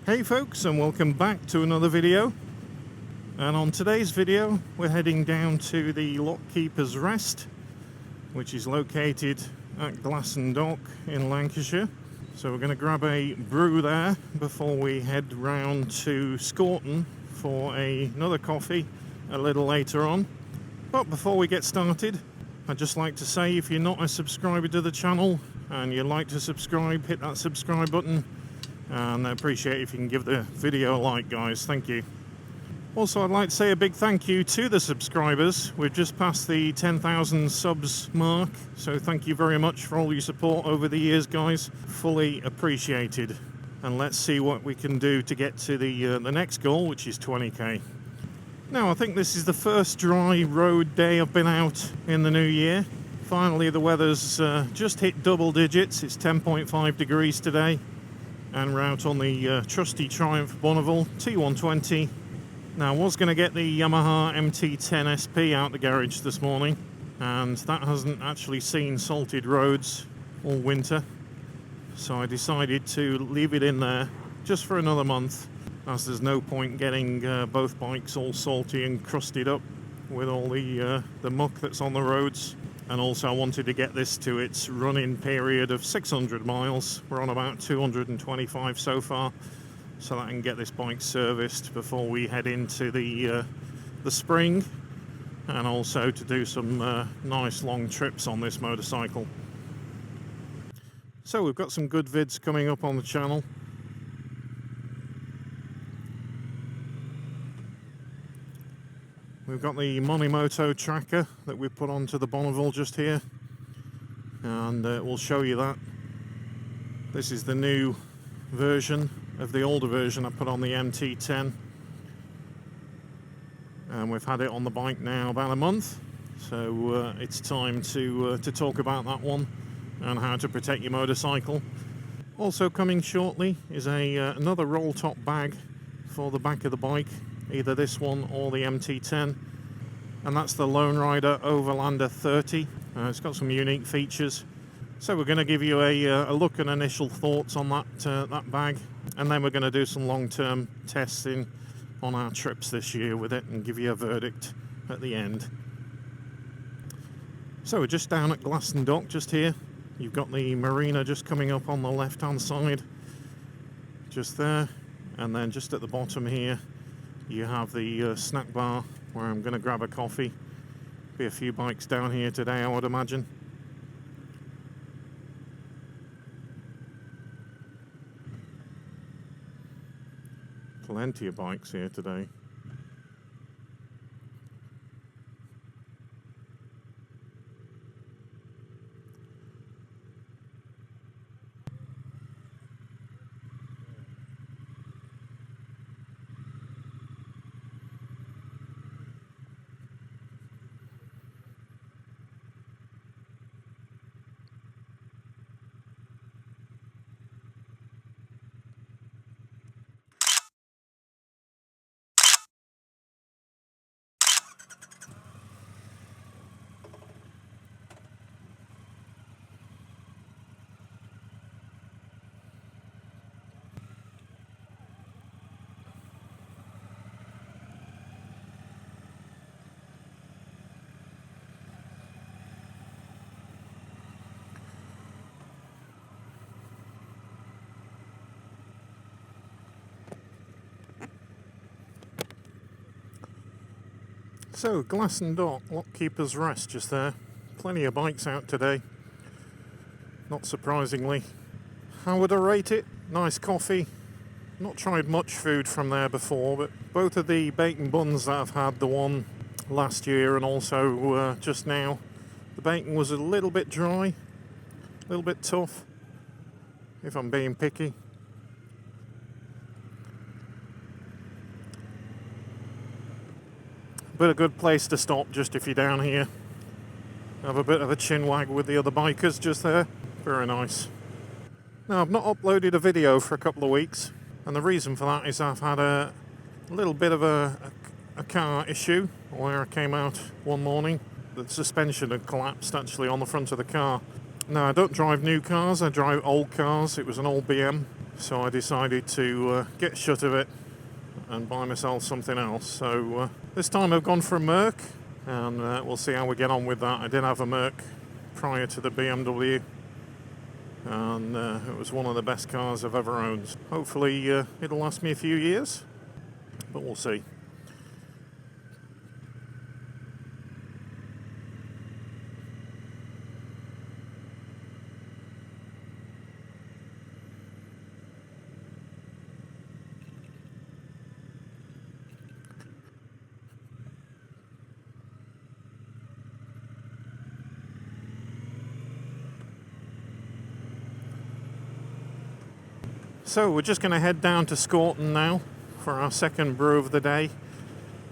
Hey folks, and welcome back to another video. And on today's video we're heading down to the Lockkeeper's Rest, which is located at Glasson Dock in Lancashire. So we're going to grab a brew there before we head round to Scorton for another coffee a little later on. But before we get started, I'd just like to say, if you're not a subscriber to the channel and you'd like to subscribe, hit that subscribe button. And I appreciate if you can give the video a like, guys. Thank you. Also, I'd like to say a big thank you to the subscribers. We've just passed the 10,000 subs mark, so thank you very much for all your support over the years, guys. Fully appreciated. And let's see what we can do to get to the next goal, which is 20k. Now, I think this is the first dry road day I've been out in the new year. Finally, the weather's just hit double digits. It's 10.5 degrees today. And we're out on the trusty Triumph Bonneville T120. Now, I was going to get the Yamaha MT-10 SP out the garage this morning, and that hasn't actually seen salted roads all winter. So I decided to leave it in there just for another month, as there's no point getting both bikes all salty and crusted up with all the muck that's on the roads. And also I wanted to get this to its run-in period of 600 miles. We're on about 225 so far, so that I can get this bike serviced before we head into the spring, and also to do some nice long trips on this motorcycle. So we've got some good vids coming up on the channel. We've got the Motouk tracker that we put onto the Bonneville just here, and we'll show you that. This is the new version of the older version I put on the MT-10, and we've had it on the bike now about a month, so it's time to talk about that one and how to protect your motorcycle. Also coming shortly is another roll top bag for the back of the bike, either this one or the MT-10, and that's the Lone Rider Overlander 30. It's got some unique features, so we're going to give you a look and initial thoughts on that bag, and then we're going to do some long-term testing on our trips this year with it and give you a verdict at the end. So we're just down at Glasson Dock just here. You've got the marina just coming up on the left-hand side, just there, and then just at the bottom here you have the snack bar where I'm going to grab a coffee. Be a few bikes down here today, I would imagine. Plenty of bikes here today. So, Glasson Dock, Lockkeeper's Rest just there. Plenty of bikes out today, not surprisingly. How would I rate it? Nice coffee. Not tried much food from there before, but both of the bacon buns that I've had, the one last year and also just now, the bacon was a little bit dry, a little bit tough, if I'm being picky. But a good place to stop just if you're down here. Have a bit of a chin wag with the other bikers just there. Very nice. Now, I've not uploaded a video for a couple of weeks, and the reason for that is I've had a little bit of a car issue where I came out one morning. The suspension had collapsed actually on the front of the car. Now, I don't drive new cars, I drive old cars. It was an old BM, So I decided to get shut of it and buy myself something else. So this time I've gone for a Merc, and we'll see how we get on with that. I did have a Merc prior to the BMW, and it was one of the best cars I've ever owned. Hopefully it'll last me a few years, but we'll see. So we're just going to head down to Scorton now for our second brew of the day,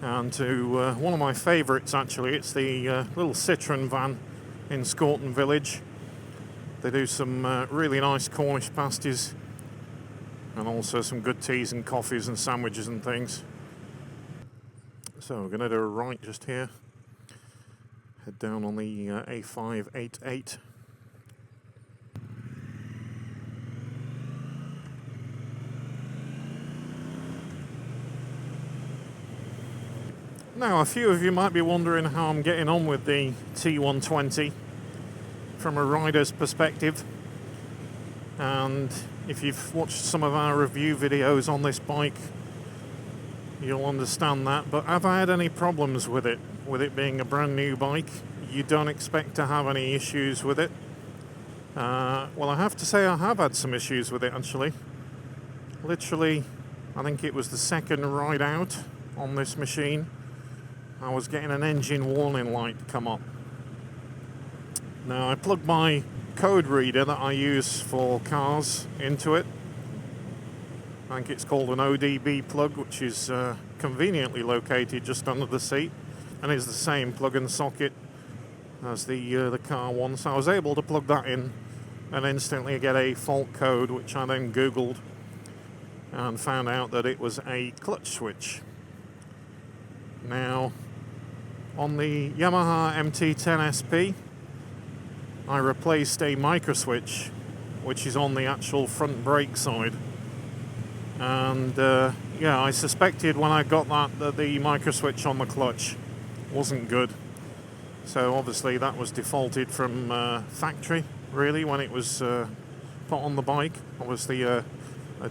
and to one of my favourites actually. It's the little Citroën van in Scorton village. They do some really nice Cornish pasties, and also some good teas and coffees and sandwiches and things. So we're going to do a right just here, head down on the A588. Now, a few of you might be wondering how I'm getting on with the T120 from a rider's perspective, and if you've watched some of our review videos on this bike, you'll understand that. But have I had any problems with it? With it being a brand new bike, you don't expect to have any issues with it. Well, I have to say I have had some issues with it actually. Literally, I think it was the second ride out on this machine, I was getting an engine warning light come up. Now I plugged my code reader that I use for cars into it. I think it's called an ODB plug, which is conveniently located just under the seat, and is the same plug and socket as the car one. So I was able to plug that in and instantly get a fault code, which I then Googled and found out that it was a clutch switch. Now, on the Yamaha MT-10 SP, I replaced a micro switch, which is on the actual front brake side. And yeah, I suspected when I got that the micro switch on the clutch wasn't good. So obviously that was defaulted from factory, really, when it was put on the bike. Obviously a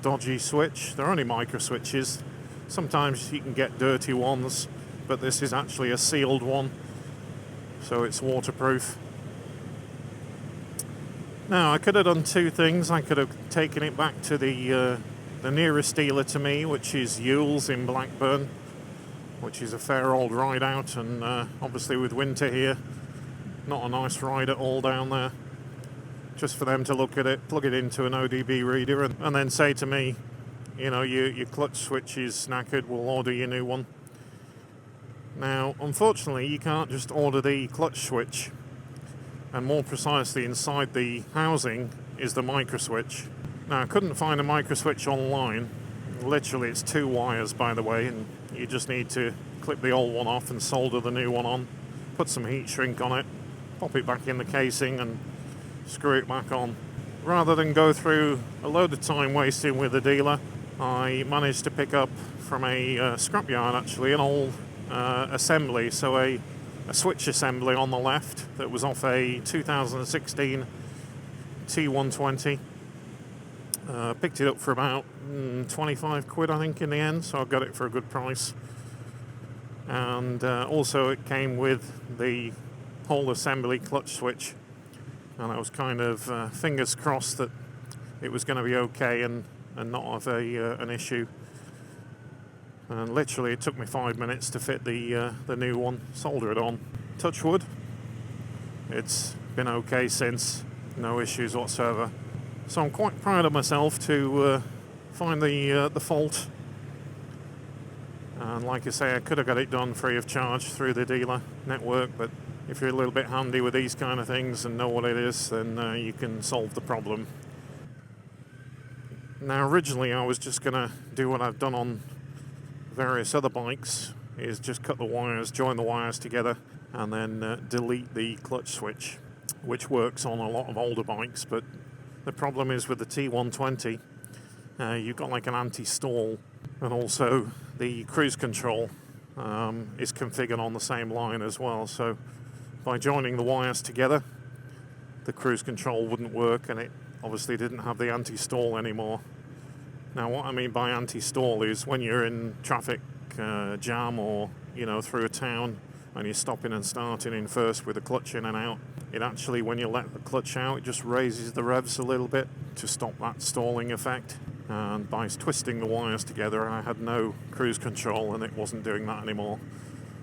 dodgy switch. They're only micro switches. Sometimes you can get dirty ones, but this is actually a sealed one, so it's waterproof. Now, I could have done two things. I could have taken it back to the nearest dealer to me, which is Yule's in Blackburn, which is a fair old ride out, and obviously with winter here, not a nice ride at all down there. Just for them to look at it, plug it into an ODB reader, and then say to me, you know, your clutch switch is knackered, we'll order you a new one. Now, unfortunately, you can't just order the clutch switch, and more precisely inside the housing is the micro switch. Now, I couldn't find a micro switch online. Literally, it's two wires, by the way, and you just need to clip the old one off and solder the new one on, put some heat shrink on it, pop it back in the casing and screw it back on. Rather than go through a load of time wasting with the dealer, I managed to pick up from a scrapyard actually an old assembly, so a switch assembly on the left that was off a 2016 T120. Picked it up for about 25 quid I think in the end, so I got it for a good price. And also it came with the whole assembly clutch switch, and I was kind of fingers crossed that it was going to be okay and not have an issue. And literally it took me 5 minutes to fit the new one, solder it on. Touch wood, it's been okay since, no issues whatsoever. So I'm quite proud of myself to find the fault. And like I say, I could have got it done free of charge through the dealer network, but if you're a little bit handy with these kind of things and know what it is, then you can solve the problem. Now, originally I was just going to do what I've done on various other bikes, is just cut the wires, join the wires together, and then delete the clutch switch, which works on a lot of older bikes. But the problem is with the T120, you've got like an anti-stall, and also the cruise control is configured on the same line as well. So by joining the wires together, the cruise control wouldn't work, and it obviously didn't have the anti-stall anymore. Now what I mean by anti-stall is when you're in traffic jam, or through a town, and you're stopping and starting in first with the clutch in and out, it actually, when you let the clutch out, it just raises the revs a little bit to stop that stalling effect. And by twisting the wires together, I had no cruise control and it wasn't doing that anymore.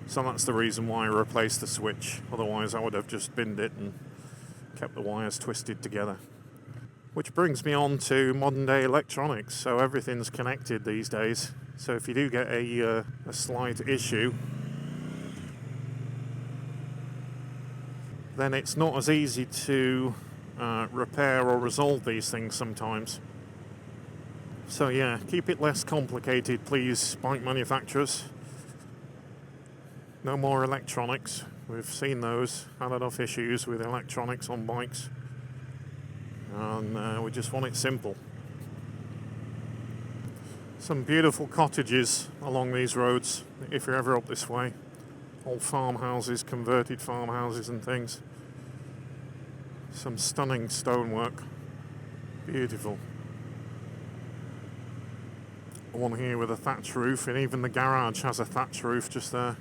So that's the reason why I replaced the switch. Otherwise I would have just binned it and kept the wires twisted together. Which brings me on to modern day electronics. So everything's connected these days. So if you do get a slight issue, then it's not as easy to repair or resolve these things sometimes. So yeah, keep it less complicated, please, bike manufacturers. No more electronics. We've seen those, had enough issues with electronics on bikes, and we just want it simple. Some beautiful cottages along these roads, if you're ever up this way. Old farmhouses, converted farmhouses and things. Some stunning stonework. Beautiful. One here with a thatch roof, and even the garage has a thatch roof just there.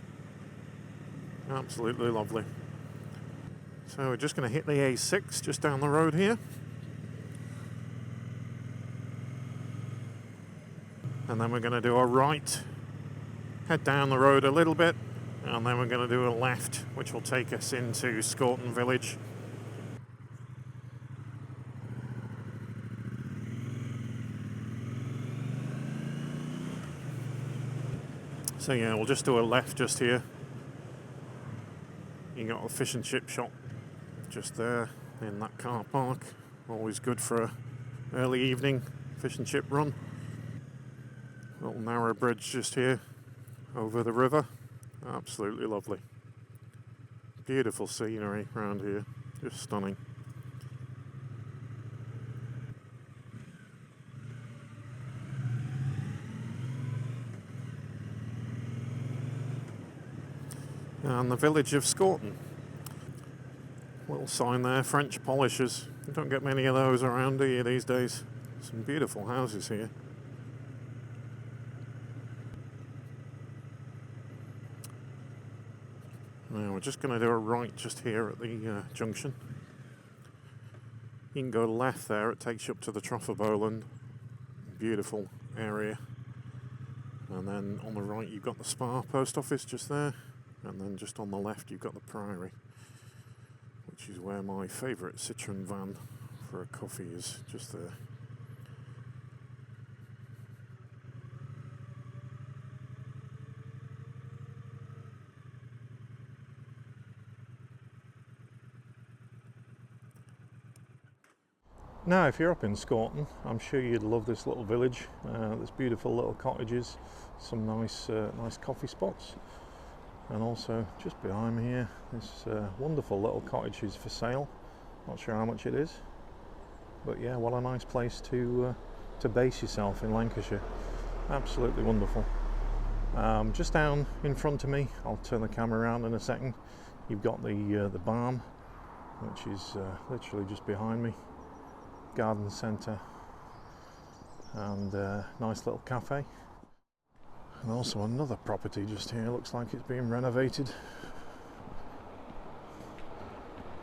Absolutely lovely. So we're just going to hit the A6 just down the road here. And then we're going to do a right, head down the road a little bit, and then we're going to do a left, which will take us into Scorton village. So yeah, we'll just do a left just here. You got a fish and chip shop just there in that car park. Always good for an early evening fish and chip run. Little narrow bridge just here over the river. Absolutely lovely. Beautiful scenery around here, just stunning. And the village of Scorton. Little sign there, French polishers. You don't get many of those around, do you, these days? Some beautiful houses here. Now we're just going to do a right just here at the junction. You can go left there, it takes you up to the Trough of Bowland. Beautiful area. And then on the right you've got the Spa post office just there. And then just on the left you've got the Priory, which is where my favourite Citroën van for a coffee is, just there. Now if you're up in Scorton, I'm sure you'd love this little village. There's beautiful little cottages, some nice coffee spots. And also just behind me here, this wonderful little cottage is for sale. Not sure how much it is, but yeah, what a nice place to base yourself in Lancashire. Absolutely wonderful. Just down in front of me, I'll turn the camera around in a second. You've got the barn, which is literally just behind me. Garden centre and nice little cafe. And also another property just here, looks like it's being renovated.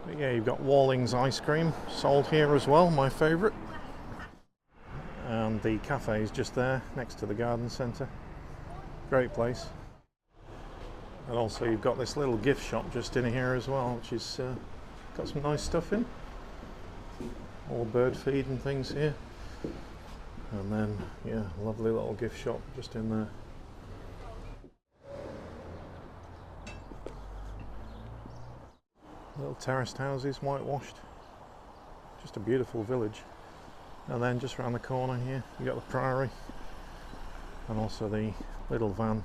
But yeah, you've got Walling's ice cream sold here as well, my favourite. And the cafe is just there, next to the garden centre. Great place. And also you've got this little gift shop just in here as well, which is got some nice stuff in. All bird feed and things here. And then, yeah, lovely little gift shop just in there. Little terraced houses, whitewashed. Just a beautiful village. And then just around the corner here, you got the Priory. And also the little van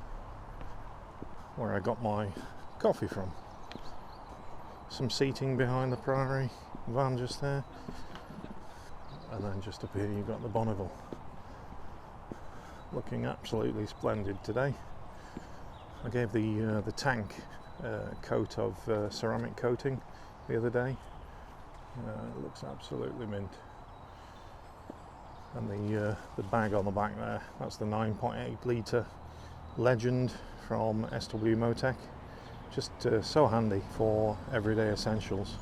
where I got my coffee from. Some seating behind the Priory van just there. And then just up here you've got the Bonneville looking absolutely splendid today. I gave the tank coat of ceramic coating the other day. It looks absolutely mint. And the bag on the back there, that's the 9.8 litre Legend from SW Motouk. Just so handy for everyday essentials.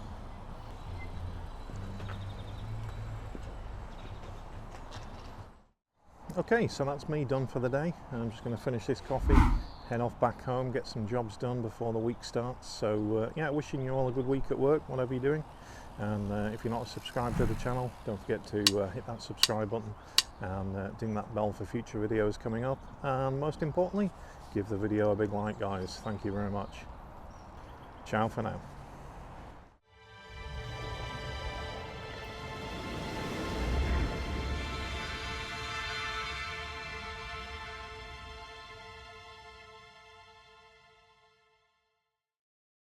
Okay, so that's me done for the day. I'm just going to finish this coffee, head off back home, get some jobs done before the week starts. So yeah, wishing you all a good week at work, whatever you're doing. And if you're not subscribed to the channel, don't forget to hit that subscribe button and ding that bell for future videos coming up. And most importantly, give the video a big like, guys. Thank you very much. Ciao for now.